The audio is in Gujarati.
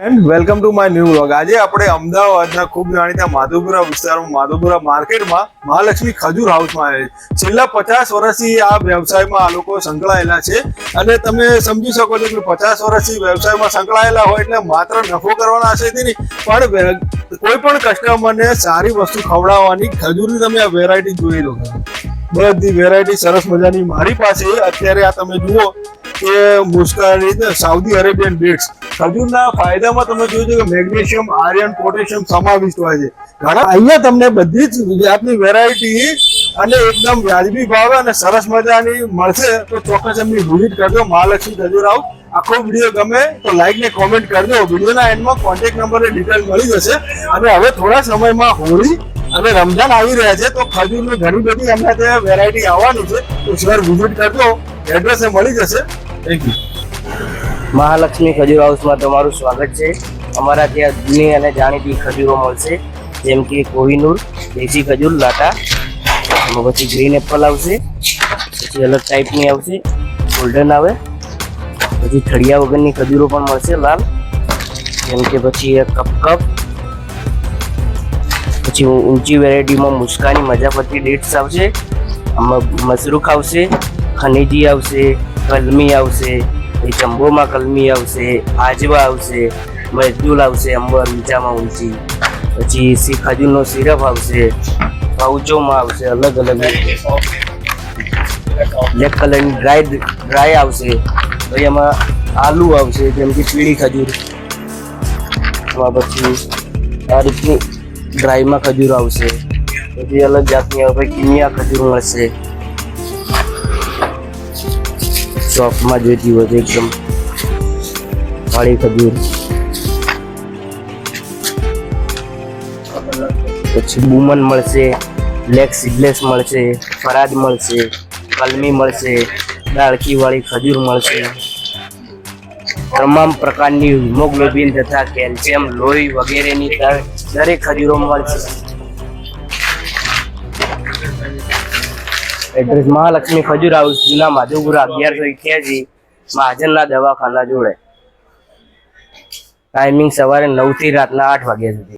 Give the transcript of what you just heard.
And welcome to my new vlog. આજે આપણે અમદાવાદના ખૂબ જાણીતા માધવપુરા વિસ્તારમાં માધવપુરા માર્કેટમાં મહાલક્ષ્મી ખજૂર હાઉસમાં આવે છે। છેલ્લા 50 વર્ષથી આ વ્યવસાયમાં આ લોકો સંકળાયેલા છે અને તમે સમજી શકો છો કે 50 વર્ષથી વ્યવસાયમાં સંકળાયેલા હોય એટલે માત્ર નફો કરવાના આશયથી નહીં, પણ કોઈ પણ કસ્ટમરને સારી વસ્તુ ખવડાવવાની ખજૂરની તમે આ વેરાયટી જોઈ લો। બધી વેરાયટી સરસ મજાની મારી પાસે અત્યારે આ તમે જુઓ કે મુસ્કાની સાઉદી અરેબિયન ડેટ્સ ખજૂરના ફાયદામાં તમે જોજો કે મેગ્નેશિયમ, આયર્ન, પોટેશિયમ સમાવિષ્ટ હોય છે ઘણા। અહીંયા તમને બધી જ જાતની વેરાયટી અને એકદમ વ્યાજબી ભાવે અને સરસ મજાની મળશે, તો ચોક્કસ એમની વિઝિટ કરજો મહાલક્ષ્મી ખજૂર હાઉસ। આખો વિડીયો ગમે તો લાઈક ને કોમેન્ટ કરજો। વિડીયોના એન્ડમાં કોન્ટેક્ટ નંબર અને ડિટેલ મળી જશે। અને હવે થોડા સમયમાં હોળી અને રમઝાન આવી રહ્યા છે, તો ખજૂરની ઘણી બધી એમના ત્યાં વેરાયટી આવવાની છે, તો શ્યોર વિઝિટ કરજો, એડ્રેસ મળી જશે। Thank you. મહાલક્ષ્મી ખજૂર હાઉસમાં તમારું સ્વાગત છે। અમારા ત્યાં જૂની અને જાણીતી ખજૂરો મળશે, જેમ કે કોહિનૂર, દેશી ખજૂર, લાટા, એમાં પછી ગ્રીન એપલ આવશે, પછી અલગ ટાઈપની આવશે, ગોલ્ડન આવે, પછી થળિયા વગરની ખજૂરો પણ મળશે લાલ, જેમ કે પછી કપ, પછી ઊંચી વેરાયટીમાં મુસ્કાની મજાપતી ડેટ્સ આવશે, આમાં મસરૂખ આવશે, ખનીજી આવશે, કલમી આવશે, જમ્બોમાં કલમી આવશે, આજવા આવશે, મજદૂલ આવશે, અંબર ઊંચામાં ઊંચી, પછી ખજૂરનો સિરપ આવશે, પાઉચોમાં આવશે, અલગ અલગ બ્લેક કલરની ડ્રાય આવશે, પછી એમાં આલુ આવશે, જેમ કે પીળી ખજૂર, એમાં પછી આ રીતની ડ્રાયમાં ખજૂર આવશે, પછી અલગ જાતની આવે કિમિયા ખજૂર મળશે, સોફ્ટમાં જોઈતી હોય તો એકદમ વાળી ખજૂર, પછી બુમન મળશે, બ્લેક સીડલેસ મળશે, ફરાદ મળશે, કલમી મળશે, ડાળખી વાળી ખજૂર મળશે, તમામ પ્રકારની હિમોગ્લોબિન તથા કેલ્શિયમ, લોહી વગેરેની દરેક ખજૂરો મળશે। એડ્રેસ મહાલક્ષ્મી ખજૂર હાઉસ, જૂના માધવપુરા 1181, મહાજનના દવાખાના જોડે। ટાઈમિંગ સવારે 9 થી રાતના 8 વાગ્યા સુધી।